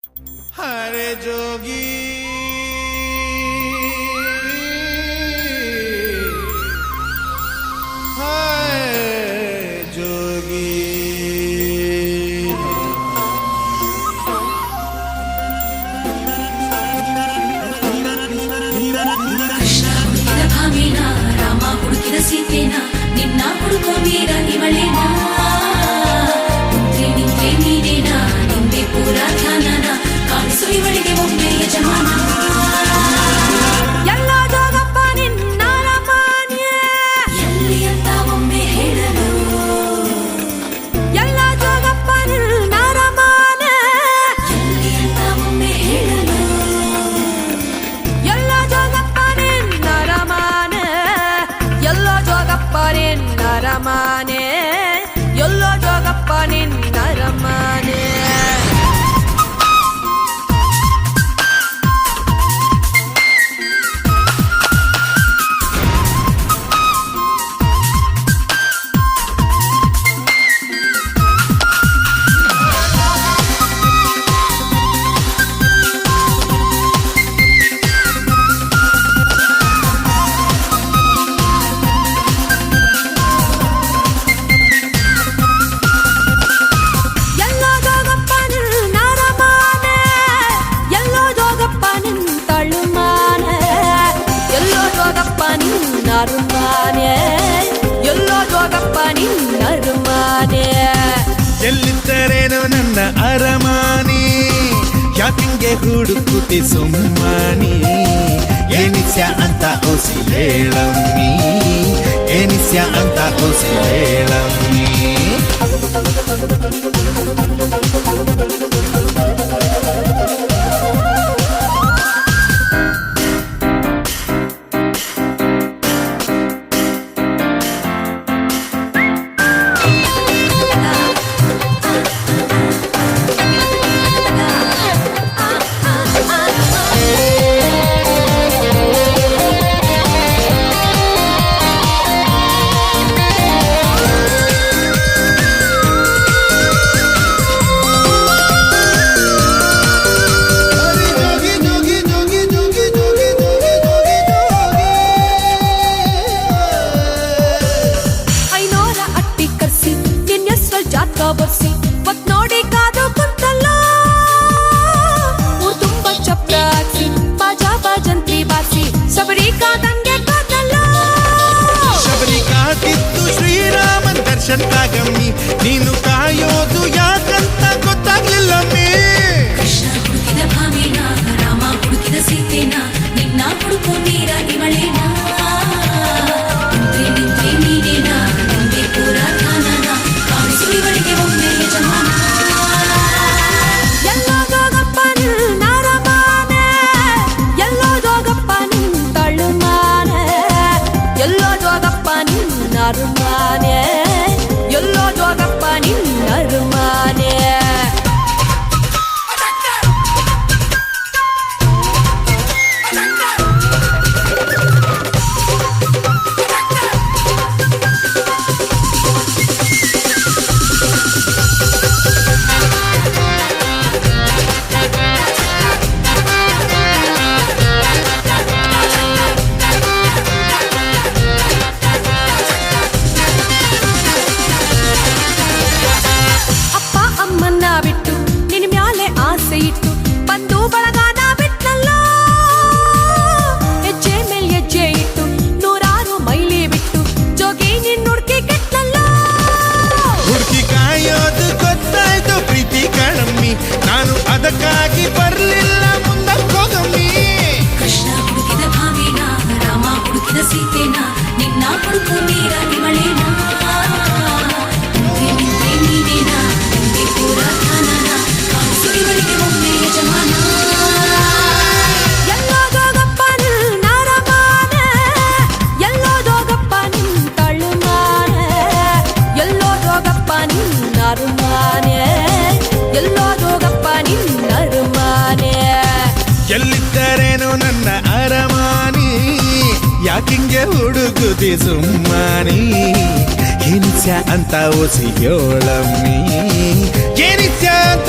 हरे जोगी ಸೀತೆನಾ ನಿನ್ನ ಹುಡುಕೋವೀರ ಇವಳೇನಾ ನಿಂತೆ ನೀನೇನಾ ನಿಂದೆ ಪೂರ ಧ್ಯಾನನ ಕಾಣಿಸು ಇವಳಿಗೆ ಒಮ್ಮೆ ಯಜಮಾನ ಎಲ್ಲ ಜೋಗಪ್ಪ ನಿನ್ನ ರಮಾನ್ಯ ಎಲ್ಲಿ ಅಂತ ಒಮ್ಮೆ ಹೇಳಲು ಎಲ್ಲ ಜೋಗಪ್ಪ ನಿನ್ನ ರಮಾನ ಎಲ್ಲಿ ಅಂತ ಒಮ್ಮೆ ಹೇಳಲು ಎಲ್ಲ ಜೋಗಪ್ಪ ನಿನ್ನ ರಮಾನ ಎಲ್ಲೋ ಜೋಗಪ್ಪ ನಿನ್ನ ರಮಾನೆ ಎಲ್ಲೋ ಜೋಗಪ್ಪ ನಿನ್ನ ರಮಾನೆ ಎಲ್ಲೋ ಜೋಗಪ್ಪ ನಿನ್ನ ಅರಮಾನೆ ಎಲ್ಲಿದ್ದರೇನು ನನ್ನ ಅರಮಾನಿ ಯಾಕಿಂಗೆ ಹುಡುಕುತಿ ಸುಮ್ಮನಿ ಏನಿಸ್ಯ ಅಂತ ಓಸಿ ಹೇಳಮ್ಮಿ ಏನಿಸ್ಯ ಅಂತ ಓಸಿ ಹೇಳಮ್ಮಿ ಬರ್ಸಿ ಮತ್ ನೋಡಿ ಕಾದು ಕುಂತಲ್ಲ ಊರ್ ತುಂಬ ಚಪ್ರ ಹಾಕ್ಸಿ ಬಾಜಾ ಬಾಜಂತ್ರಿ ಬಾಸಿ ಶಬರಿ ಕಾದಂಗೆ ಕಾದಲ್ಲ ಶಬರಿ ಕಾದಿದ್ದು ಶ್ರೀರಾಮನ್ ದರ್ಶನ್ ಕಾಗಮ್ಮಿ ನೀನು ಕಾಯೋದು ಯಾಕಂತ ಗೊತ್ತಾಗ್ಲಿಲ್ಲಮ್ಮಿ ಕೃಷ್ಣ ಹುಡುಕಿದ ಭಾಮಿನ ರಾಮ ಹುಡುಕಿದ ಸೀತೆನ ನಿನ್ನ ಹುಡುಕೋ ನೀರ ಇವಳೇನಾ ನಿಂತೆ ನೀನೇನಾ ನಿಂದೆ ಪೂರ ಧ್ಯಾನನ ಕಾಣಿಸು ಇವಳಿಗೆ ಒಮ್ಮೆ ಯಜಮಾನ ಎಲ್ಲೋ ಜೋಗಪ್ಪ ನಿನ್ನ ರಮಾನೆ ಎಲ್ಲೋ ಜೋಗಪ್ಪ ನಿನ್ನ ತಳುಮಾನೆ ಎಲ್ಲೋ ಜೋಗಪ್ಪ ನಿನ್ನ ಅರಮಾನೆ ಎಲ್ಲೋ ಜೋಗಪ್ಪ ನಿನ್ನ ಅರಮಾನೆ ಬಿಟ್ಟು ನಿನ್ನ ಮ್ಯಾಲೆ ಆಸೆ ಇಟ್ಟು ಬಂದು ಬಳಗಾನ ಬಿಟ್ನಲ್ಲ ಹೆಜ್ಜೆ ಮೇಲ್ ಹೆಜ್ಜೆ ಇಟ್ಟು ನೂರಾರು ಮೈಲಿ ಬಿಟ್ಟು ಜೋಗಿ ನಿನ್ನ ಹುಡುಕಿ ಕೆಟ್ನಲ್ಲ ಹುಡುಕಿ ಕಾಯೋದು ಗೊತ್ತಾಯ್ತು ಪ್ರೀತಿ ಕಣಮ್ಮಿ ನಾನು ಅದಕ್ಕಾಗಿ ಬರ್ಲಿಲ್ಲ ಮುಂದಕ್ಕೆ ಹೋಗಮ್ಮಿ ಕೃಷ್ಣ ಹುಡುಕಿದ ಭಾಮಿನ ರಾಮ ಹುಡುಕಿದ ಸೀತೆನ ನಿನ್ನ ಹುಡುಕು ನೀರ ಇವಳೇನಾ ನಿಂತೆ ನೀನೇನಾ ನಿಂದೆ ಪೂರ ಧ್ಯಾನನ ಕಾಣಿಸು ಇವಳಿಗೆ ಒಮ್ಮೆ ಯಜಮಾನ ಎಲ್ಲೋ ಜೋಗಪ್ಪ ನಿನ್ನ ರಮಾನೆ ಎಲ್ಲೋ ಜೋಗಪ್ಪ ನಿನ್ನ ತಳುಮಾನೆ ಎಲ್ಲೋ ಜೋಗಪ್ಪ ನಿನ್ನ ಅರಮಾನೆ ಎಲ್ಲೋ ಜೋಗಪ್ಪ ನಿನ್ನ ಅರಮಾನೆ ಎಲ್ಲಿದ್ದರೇನು ನನ್ನ ಅರಮಾನಿ ಯಾಕಿಂಗೆ ಹುಡುಗುದಿ ಸುಮ್ಮನಿ ಏನಿಸ್ಯ ಅಂತ ಓಸಿ ಹೇಳಮ್ಮಿ ಏನಿಸ್ಯ ಅಂತ